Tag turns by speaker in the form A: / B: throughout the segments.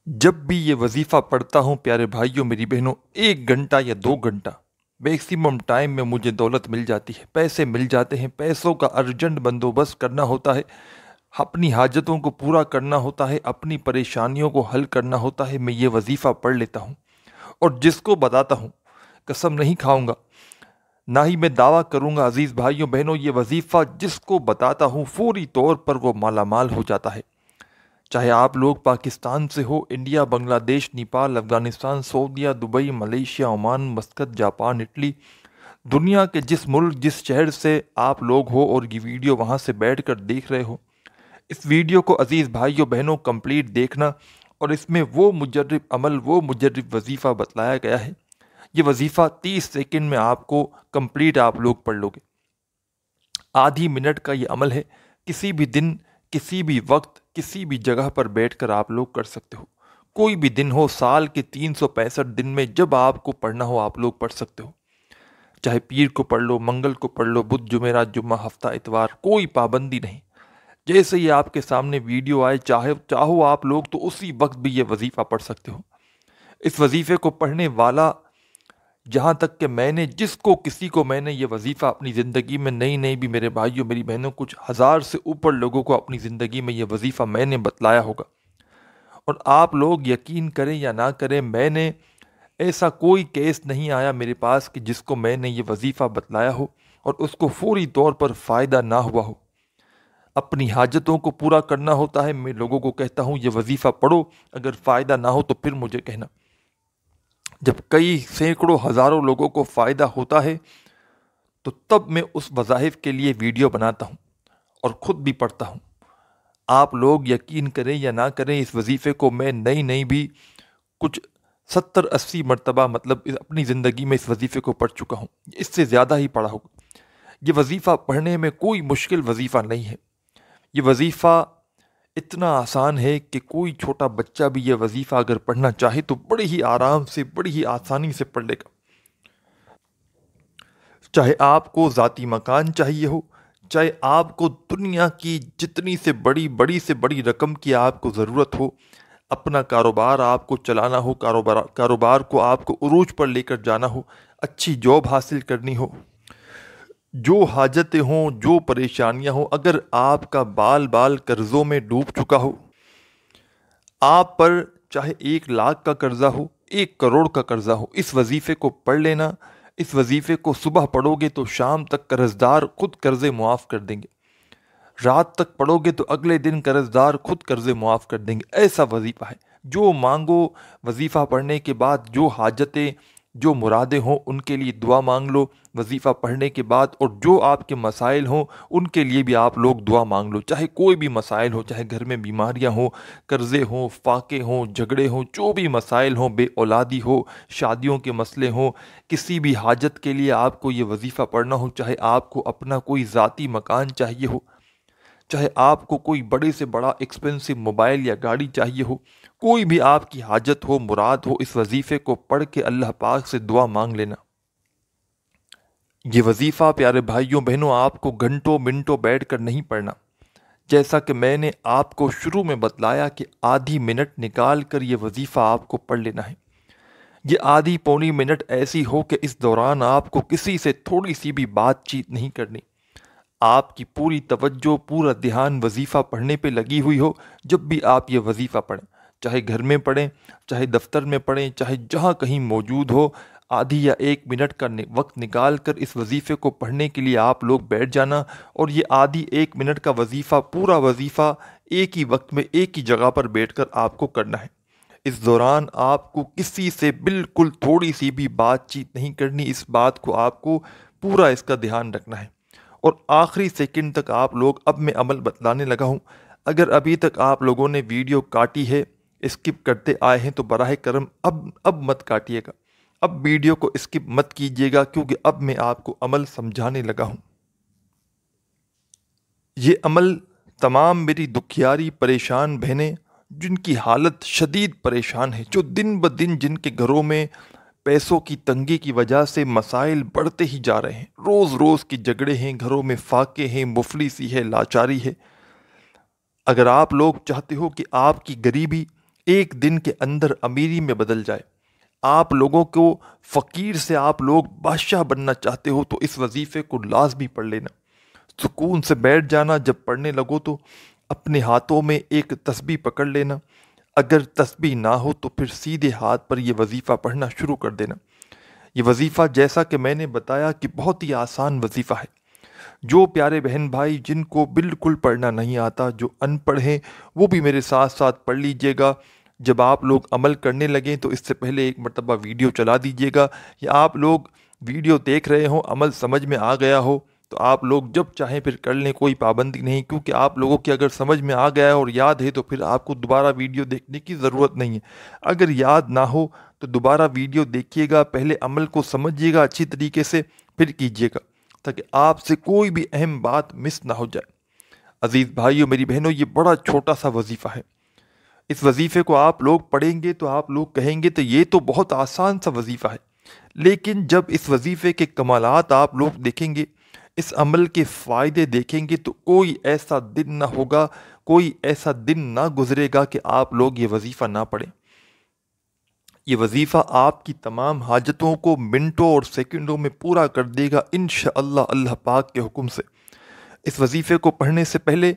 A: جب بھی یہ وظیفہ پڑھتا ہوں پیارے بھائیوں میری بہنوں، 1 گھنٹہ یا 2 گھنٹہ میکسیمم ٹائم میں مجھے دولت مل جاتی ہے، پیسے مل جاتے ہیں، پیسوں کا ارجنٹ بندوبست کرنا ہوتا ہے، اپنی حاجتوں کو پورا کرنا ہوتا ہے، اپنی پریشانیوں کو حل کرنا ہوتا ہے، میں یہ وظیفہ پڑھ لیتا ہوں۔ اور جس کو بتاتا ہوں، قسم نہیں کھاؤں گا، نہ ہی میں دعویٰ کروں گا عزیز بھائیوں بہنوں، یہ وظیفہ جس کو بتاتا ہوں فوری طور پر وہ مالا مال ہو جاتا ہے۔ چاہے آپ لوگ پاکستان سے ہو، انڈیا، بنگلہ دیش، نیپال، افغانستان، سعودیہ، Dubai, Malaysia, Oman, Muscat, Japan, Italy, دنیا کے جس ملک جس شہر سے آپ لوگ ہو اور یہ ویڈیو وہاں سے بیٹھ کر دیکھ رہے ہو، اس ویڈیو کو عزیز بھائیوں بہنوں کمپلیٹ دیکھنا، اور اس میں وہ مجرب عمل، وہ مجرب وظیفہ بتلایا گیا ہے۔ یہ وظیفہ 30 سیکنڈ میں آپ کو کمپلیٹ آپ لوگ پڑھ لو گے۔ آدھی منٹ کا یہ عمل ہے، کسی بھی دن، کسی بھی وقت، کسی بھی جگہ پر بیٹھ کر آپ لوگ کر سکتے ہو۔ کوئی بھی دن ہو، سال کے 365 دن میں جب آپ کو پڑھنا ہو آپ لوگ پڑھ سکتے ہو۔ چاہے پیر کو پڑھ لو، منگل کو پڑھ لو، بدھ، جمعرات، جمعہ، ہفتہ، اتوار، کوئی پابندی نہیں۔ جیسے ہی آپ کے سامنے ویڈیو آئے، چاہو آپ لوگ تو اسی وقت بھی یہ وظیفہ پڑھ سکتے ہو۔ اس وظیفے کو پڑھنے والا، جہاں تک کہ میں نے کسی کو میں نے یہ وظیفہ اپنی زندگی میں، نئی بھی میرے بھائیوں میری بہنوں، کچھ ہزار سے اوپر لوگوں کو اپنی زندگی میں یہ وظیفہ میں نے بتلایا ہوگا۔ اور آپ لوگ یقین کریں یا نہ کریں، میں نے ایسا کوئی کیس نہیں آیا میرے پاس کہ جس کو میں نے یہ وظیفہ بتلایا ہو اور اس کو فوری طور پر فائدہ نہ ہوا ہو۔ اپنی حاجتوں کو پورا کرنا ہوتا ہے، میں لوگوں کو کہتا ہوں یہ وظیفہ پڑھو، اگر فائدہ نہ ہو تو پھر مجھے کہنا۔ جب کئی سینکڑوں ہزاروں لوگوں کو فائدہ ہوتا ہے تو تب میں اس وظائف کے لیے ویڈیو بناتا ہوں اور خود بھی پڑھتا ہوں۔ آپ لوگ یقین کریں یا نہ کریں، اس وظیفے کو میں نئی بھی کچھ 70-80 مرتبہ اپنی زندگی میں اس وظیفے کو پڑھ چکا ہوں، اس سے زیادہ ہی پڑھا ہوگا۔ یہ وظیفہ پڑھنے میں کوئی مشکل وظیفہ نہیں ہے۔ یہ وظیفہ اتنا آسان ہے کہ کوئی چھوٹا بچہ بھی یہ وظیفہ اگر پڑھنا چاہے تو بڑی ہی آرام سے، بڑی ہی آسانی سے پڑھ لے گا۔ چاہے آپ کو ذاتی مکان چاہیے ہو، چاہے آپ کو دنیا کی جتنی سے بڑی رقم کی آپ کو ضرورت ہو، اپنا کاروبار آپ کو چلانا ہو، کاروبار کو آپ کو عروج پر لے کر جانا ہو، اچھی جاب حاصل کرنی ہو، جو حاجتیں ہوں، جو پریشانیاں ہوں، اگر آپ کا بال قرضوں میں ڈوب چکا ہو، آپ پر چاہے 1 لاکھ کا قرضہ ہو، 1 کروڑ کا قرضہ ہو، اس وظیفے کو پڑھ لینا۔ اس وظیفے کو صبح پڑھو گے تو شام تک قرضدار خود قرضے معاف کر دیں گے، رات تک پڑھو گے تو اگلے دن قرضدار خود قرضے معاف کر دیں گے۔ ایسا وظیفہ ہے، جو مانگو وظیفہ پڑھنے کے بعد، جو حاجتیں، جو مرادیں ہوں ان کے لیے دعا مانگ لو وظیفہ پڑھنے کے بعد، اور جو آپ کے مسائل ہوں ان کے لیے بھی آپ لوگ دعا مانگ لو، چاہے کوئی بھی مسائل ہو، چاہے گھر میں بیماریاں ہوں، قرضے ہوں، فاقے ہوں، جھگڑے ہوں، جو بھی مسائل ہوں، بے اولادی ہو، شادیوں کے مسئلے ہوں، کسی بھی حاجت کے لیے آپ کو یہ وظیفہ پڑھنا ہو، چاہے آپ کو اپنا کوئی ذاتی مکان چاہیے ہو، چاہے آپ کو کوئی بڑے سے بڑا ایکسپینسو موبائل یا گاڑی چاہیے ہو، کوئی بھی آپ کی حاجت ہو، مراد ہو، اس وظیفے کو پڑھ کے اللہ پاک سے دعا مانگ لینا۔ یہ وظیفہ پیارے بھائیوں بہنوں آپ کو گھنٹوں منٹوں بیٹھ کر نہیں پڑھنا، جیسا کہ میں نے آپ کو شروع میں بتلایا کہ آدھی منٹ نکال کر یہ وظیفہ آپ کو پڑھ لینا ہے۔ یہ آدھی پونی منٹ ایسی ہو کہ اس دوران آپ کو کسی سے تھوڑی سی بھی بات چیت نہیں کرنی، آپ کی پوری توجہ، پورا دھیان وظیفہ پڑھنے پہ لگی ہوئی ہو۔ جب بھی آپ یہ وظیفہ پڑھیں، چاہے گھر میں پڑھیں، چاہے دفتر میں پڑھیں، چاہے جہاں کہیں موجود ہو، آدھی یا 1 منٹ کا وقت نکال کر اس وظیفے کو پڑھنے کے لیے آپ لوگ بیٹھ جانا، اور یہ آدھی 1 منٹ کا وظیفہ، پورا وظیفہ ایک ہی وقت میں ایک ہی جگہ پر بیٹھ کر آپ کو کرنا ہے۔ اس دوران آپ کو کسی سے بالکل تھوڑی سی بھی بات چیت نہیں کرنی، اس بات کو آپ کو پورا اس کا دھیان رکھنا ہے۔ اور آخری سیکنڈ تک آپ لوگ، اب میں عمل بتلانے لگا ہوں، اگر ابھی تک آپ لوگوں نے ویڈیو کاٹی ہے، اسکپ کرتے آئے ہیں، تو براہ کرم اب مت کاٹیے گا، اب ویڈیو کو اسکپ مت کیجیے گا، کیونکہ اب میں آپ کو عمل سمجھانے لگا ہوں۔ یہ عمل تمام میری دکھیاری پریشان بہنیں، جن کی حالت شدید پریشان ہے، جو دن بدن جن کے گھروں میں پیسوں کی تنگی کی وجہ سے مسائل بڑھتے ہی جا رہے ہیں، روز روز کی جھگڑے ہیں، گھروں میں فاقے ہیں، مفلسی ہے، لاچاری ہے۔ اگر آپ لوگ چاہتے ہو کہ آپ کی غریبی، ایک دن کے اندر امیری میں بدل جائے۔ آپ لوگوں کو فقیر سے آپ لوگ بادشاہ بننا چاہتے ہو تو اس وظیفے کو لازمی پڑھ لینا۔ سکون سے بیٹھ جانا، جب پڑھنے لگو تو اپنے ہاتھوں میں ایک تسبیح پکڑ لینا۔ اگر تسبیح نہ ہو تو پھر سیدھے ہاتھ پر یہ وظیفہ پڑھنا شروع کر دینا۔ یہ وظیفہ جیسا کہ میں نے بتایا کہ بہت ہی آسان وظیفہ ہے۔ جو پیارے بہن بھائی جن کو بالکل پڑھنا نہیں آتا، جو ان پڑھ ہیں، وہ بھی میرے ساتھ ساتھ پڑھ لیجئے گا۔ جب آپ لوگ عمل کرنے لگیں تو اس سے پہلے ایک مرتبہ ویڈیو چلا دیجئے گا، یا آپ لوگ ویڈیو دیکھ رہے ہوں، عمل سمجھ میں آ گیا ہو تو آپ لوگ جب چاہیں پھر کر لیں، کوئی پابندی نہیں، کیونکہ آپ لوگوں کی اگر سمجھ میں آ گیا ہے اور یاد ہے تو پھر آپ کو دوبارہ ویڈیو دیکھنے کی ضرورت نہیں ہے۔ اگر یاد نہ ہو تو دوبارہ ویڈیو دیکھیے گا، پہلے عمل کو سمجھیے گا اچھی طریقے سے، پھر کیجیے گا، تاکہ آپ سے کوئی بھی اہم بات مس نہ ہو جائے۔ عزیز بھائیو، میری بہنوں، یہ بڑا چھوٹا سا وظیفہ ہے۔ اس وظیفے کو آپ لوگ پڑھیں گے تو آپ لوگ کہیں گے تو یہ تو بہت آسان سا وظیفہ ہے، لیکن جب اس وظیفے کے کمالات آپ لوگ دیکھیں گے، اس عمل کے فائدے دیکھیں گے، تو کوئی ایسا دن نہ ہوگا، کوئی ایسا دن نہ گزرے گا کہ آپ لوگ یہ وظیفہ نہ پڑھیں۔ یہ وظیفہ آپ کی تمام حاجتوں کو منٹوں اور سیکنڈوں میں پورا کر دے گا انشاءاللہ، اللہ پاک کے حکم سے۔ اس وظیفے کو پڑھنے سے پہلے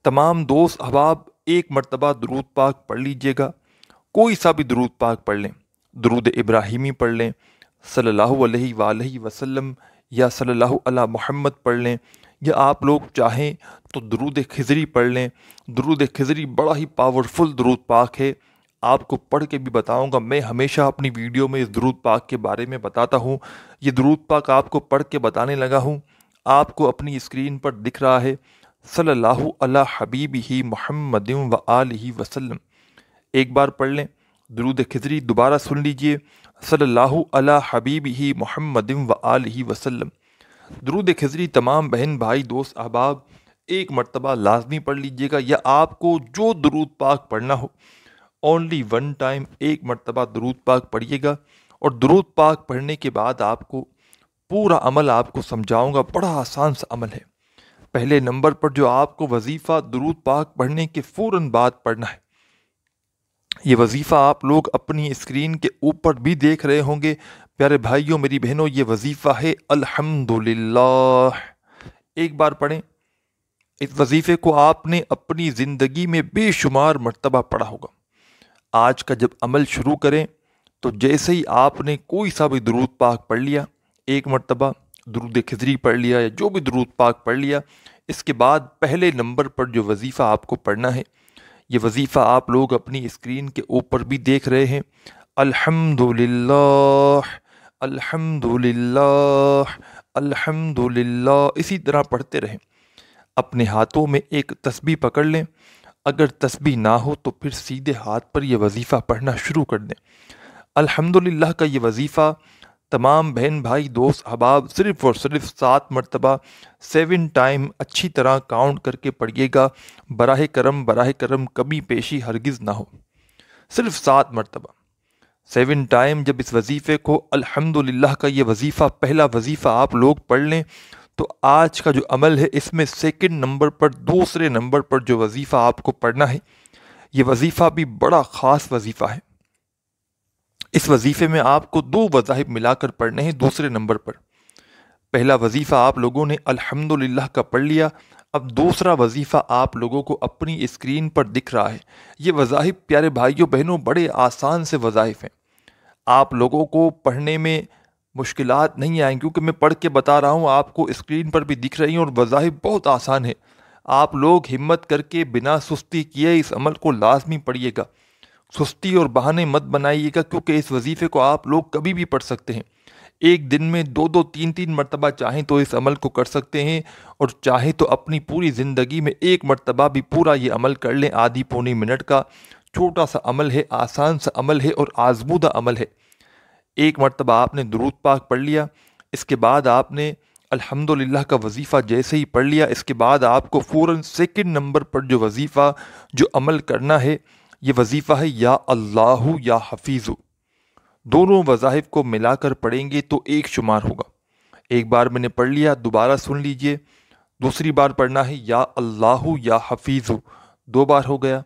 A: تمام دوست احباب ایک مرتبہ درود پاک پڑھ لیجئے گا۔ کوئی سا بھی درود پاک پڑھ لیں، درود ابراہیمی پڑھ لیں، صلی اللہ علیہ وآلہ وسلم، یا صلی اللہ علی محمد پڑھ لیں، یا آپ لوگ چاہیں تو درود خضری پڑھ لیں۔ درود خضری بڑا ہی پاورفل درود پاک ہے، آپ کو پڑھ کے بھی بتاؤں گا۔ میں ہمیشہ اپنی ویڈیو میں اس درود پاک کے بارے میں بتاتا ہوں۔ یہ درود پاک آپ کو پڑھ کے بتانے لگا ہوں، آپ کو اپنی اسکرین پر دکھ رہا ہے، صلی اللہ علی حبیبہ محمد و آلہ وسلم۔ ایک بار پڑھ لیں درود خضری، دوبارہ سن لیجئے، صلی اللہ علی حبیبہ محمد و آلہ وسلم۔ درود خضری تمام بہن بھائی دوست احباب ایک مرتبہ لازمی پڑھ لیجئے گا، یا آپ کو جو درود پاک پڑھنا ہو، اونلی ون ٹائم ایک مرتبہ درود پاک پڑھیے گا۔ اور درود پاک پڑھنے کے بعد آپ کو پورا عمل آپ کو سمجھاؤں گا، بڑا آسان سا عمل ہے۔ پہلے نمبر پر جو آپ کو وظیفہ درود پاک پڑھنے کے فوراً بعد پڑھنا ہے، یہ وظیفہ آپ لوگ اپنی اسکرین کے اوپر بھی دیکھ رہے ہوں گے۔ پیارے بھائیوں، میری بہنوں، یہ وظیفہ ہے الحمدللہ۔ ایک بار پڑھیں۔ اس وظیفے کو آپ نے اپنی زندگی میں بے شمار مرتبہ پڑھا ہوگا۔ آج کا جب عمل شروع کریں تو جیسے ہی آپ نے کوئی سا بھی درود پاک پڑھ لیا، ایک مرتبہ درود خضری پڑھ لیا یا جو بھی درود پاک پڑھ لیا، اس کے بعد پہلے نمبر پر جو وظیفہ آپ کو پڑھنا ہے، یہ وظیفہ آپ لوگ اپنی اسکرین کے اوپر بھی دیکھ رہے ہیں، الحمدللہ الحمدللہ الحمدللہ، اسی طرح پڑھتے رہیں۔ اپنے ہاتھوں میں ایک تسبیح پکڑ لیں، اگر تسبیح نہ ہو تو پھر سیدھے ہاتھ پر یہ وظیفہ پڑھنا شروع کر دیں۔ الحمدللہ کا یہ وظیفہ تمام بہن بھائی دوست احباب صرف اور صرف 7 مرتبہ 7 ٹائم اچھی طرح کاؤنٹ کر کے پڑھیے گا۔ براہ کرم کمی پیشی ہرگز نہ ہو، صرف 7 مرتبہ 7 ٹائم جب اس وظیفے کو الحمدللہ کا یہ وظیفہ پہلا وظیفہ آپ لوگ پڑھ لیں تو آج کا جو عمل ہے اس میں سیکنڈ نمبر پر دوسرے نمبر پر جو وظیفہ آپ کو پڑھنا ہے، یہ وظیفہ بھی بڑا خاص وظیفہ ہے۔ اس وظیفے میں آپ کو 2 وظائف ملا کر پڑھنے ہیں دوسرے نمبر پر۔ پہلا وظیفہ آپ لوگوں نے الحمدللہ کا پڑھ لیا، اب دوسرا وظیفہ آپ لوگوں کو اپنی اسکرین پر دکھ رہا ہے۔ یہ وظائف پیارے بھائیوں بہنوں بڑے آسان سے وظائف ہیں، آپ لوگوں کو پڑھنے میں مشکلات نہیں آئیں، کیونکہ میں پڑھ کے بتا رہا ہوں، آپ کو اسکرین پر بھی دکھ رہی ہیں، اور وظائف بہت آسان ہے۔ آپ لوگ ہمت کر کے بنا سستی کیے اس عمل کو لازمی پڑھیے گا، سستی اور بہانے مت بنائیے گا، کیونکہ اس وظیفے کو آپ لوگ کبھی بھی پڑھ سکتے ہیں۔ ایک دن میں 2 3 مرتبہ چاہیں تو اس عمل کو کر سکتے ہیں، اور چاہیں تو اپنی پوری زندگی میں ایک مرتبہ بھی پورا یہ عمل کر لیں۔ آدھی پونی منٹ کا چھوٹا سا عمل ہے، آسان سا عمل ہے اور آزمودہ عمل ہے۔ ایک مرتبہ آپ نے درود پاک پڑھ لیا، اس کے بعد آپ نے الحمدللہ کا وظیفہ جیسے ہی پڑھ لیا، اس کے بعد آپ کو فوراً سیکنڈ نمبر پر جو وظیفہ جو عمل کرنا ہے، یہ وظیفہ ہے یا اللہ یا حفیظ۔ دونوں وظائف کو ملا کر پڑھیں گے تو ایک شمار ہوگا۔ ایک بار میں نے پڑھ لیا، دوبارہ سن لیجئے، دوسری بار پڑھنا ہے یا اللہ یا حفیظ، 2 بار ہو گیا،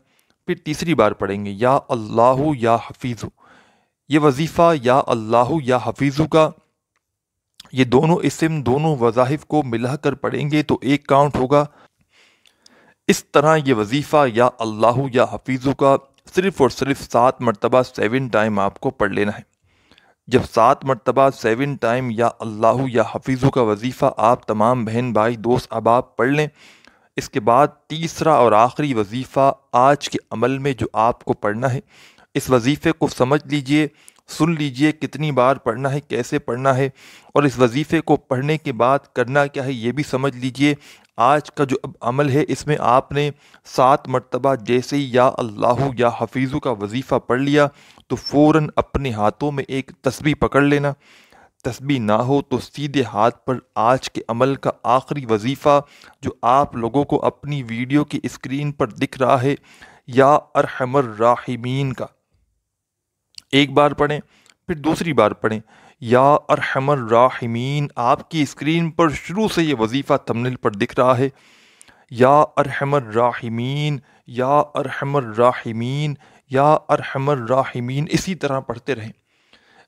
A: پھر تیسری بار پڑھیں گے یا اللہ یا حفیظ۔ یہ وظیفہ یا اللہ یا حفیظ کا، یہ دونوں اسم دونوں وظائف کو ملا کر پڑھیں گے تو ایک کاؤنٹ ہوگا۔ اس طرح یہ وظیفہ یا اللہ یا حفیظ کا صرف اور صرف 7 مرتبہ 7 ٹائم آپ کو پڑھ لینا ہے۔ جب 7 مرتبہ 7 ٹائم یا اللہ یا حفیظ کا وظیفہ آپ تمام بہن بھائی دوست احباب پڑھ لیں، اس کے بعد تیسرا اور آخری وظیفہ آج کے عمل میں جو آپ کو پڑھنا ہے، اس وظیفے کو سمجھ لیجئے، سن لیجئے کتنی بار پڑھنا ہے، کیسے پڑھنا ہے، اور اس وظیفے کو پڑھنے کے بعد کرنا کیا ہے یہ بھی سمجھ لیجئے۔ آج کا جو عمل ہے اس میں آپ نے 7 مرتبہ جیسے ہی یا اللہ یا حفیظ کا وظیفہ پڑھ لیا تو فوراً اپنے ہاتھوں میں ایک تسبیح پکڑ لینا۔ تسبیح نہ ہو تو سیدھے ہاتھ پر آج کے عمل کا آخری وظیفہ جو آپ لوگوں کو اپنی ویڈیو کی اسکرین پر دکھ رہا ہے، یا ارحم الراحمین کا ایک بار پڑھیں، پھر دوسری بار پڑھیں یا ارحم الراحمین۔ آپ کی اسکرین پر شروع سے یہ وظیفہ تھمبنیل پر دکھ رہا ہے، یا ارحم الراحمین یا ارحم الراحمین یا ارحم الراحمین، اسی طرح پڑھتے رہیں۔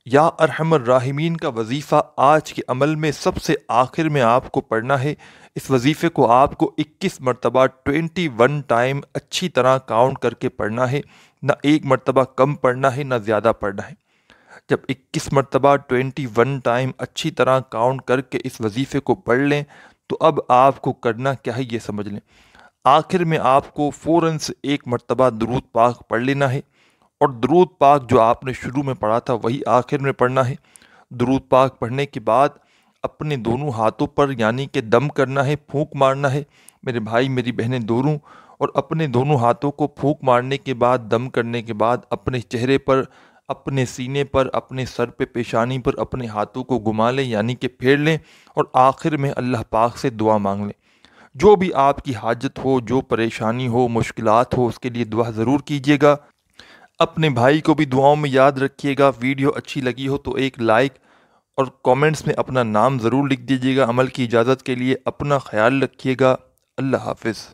A: یا ارحم الراحمین کا وظیفہ آج کے عمل میں سب سے آخر میں آپ کو پڑھنا ہے۔ اس وظیفے کو آپ کو 21 مرتبہ 21 ٹائم اچھی طرح کاؤنٹ کر کے پڑھنا ہے، نہ ایک مرتبہ کم پڑھنا ہے نہ زیادہ پڑھنا ہے۔ جب 21 مرتبہ 21 ٹائم اچھی طرح کاؤنٹ کر کے اس وظیفے کو پڑھ لیں تو اب آپ کو کرنا کیا ہے یہ سمجھ لیں۔ آخر میں آپ کو فوراً سے ایک مرتبہ درود پاک پڑھ لینا ہے، اور درود پاک جو آپ نے شروع میں پڑھا تھا وہی آخر میں پڑھنا ہے۔ درود پاک پڑھنے کے بعد اپنے دونوں ہاتھوں پر یعنی کہ دم کرنا ہے، پھونک مارنا ہے، میرے بھائی میری بہنیں دونوں، اور اپنے دونوں ہاتھوں کو پھونک مارنے کے بعد دم کرنے کے بعد اپنے چہرے پر، اپنے سینے پر، اپنے سر پہ، پیشانی پر اپنے ہاتھوں کو گھما لیں یعنی کہ پھیر لیں، اور آخر میں اللہ پاک سے دعا مانگ لیں۔ جو بھی آپ کی حاجت ہو، جو پریشانی ہو، مشکلات ہو، اس کے لیے دعا ضرور کیجیے گا۔ اپنے بھائی کو بھی دعاؤں میں یاد رکھیے گا۔ ویڈیو اچھی لگی ہو تو ایک لائک اور کامنٹس میں اپنا نام ضرور لکھ دیجیے گا۔ عمل کی اجازت کے لیے اپنا خیال رکھیے گا۔ اللہ حافظ۔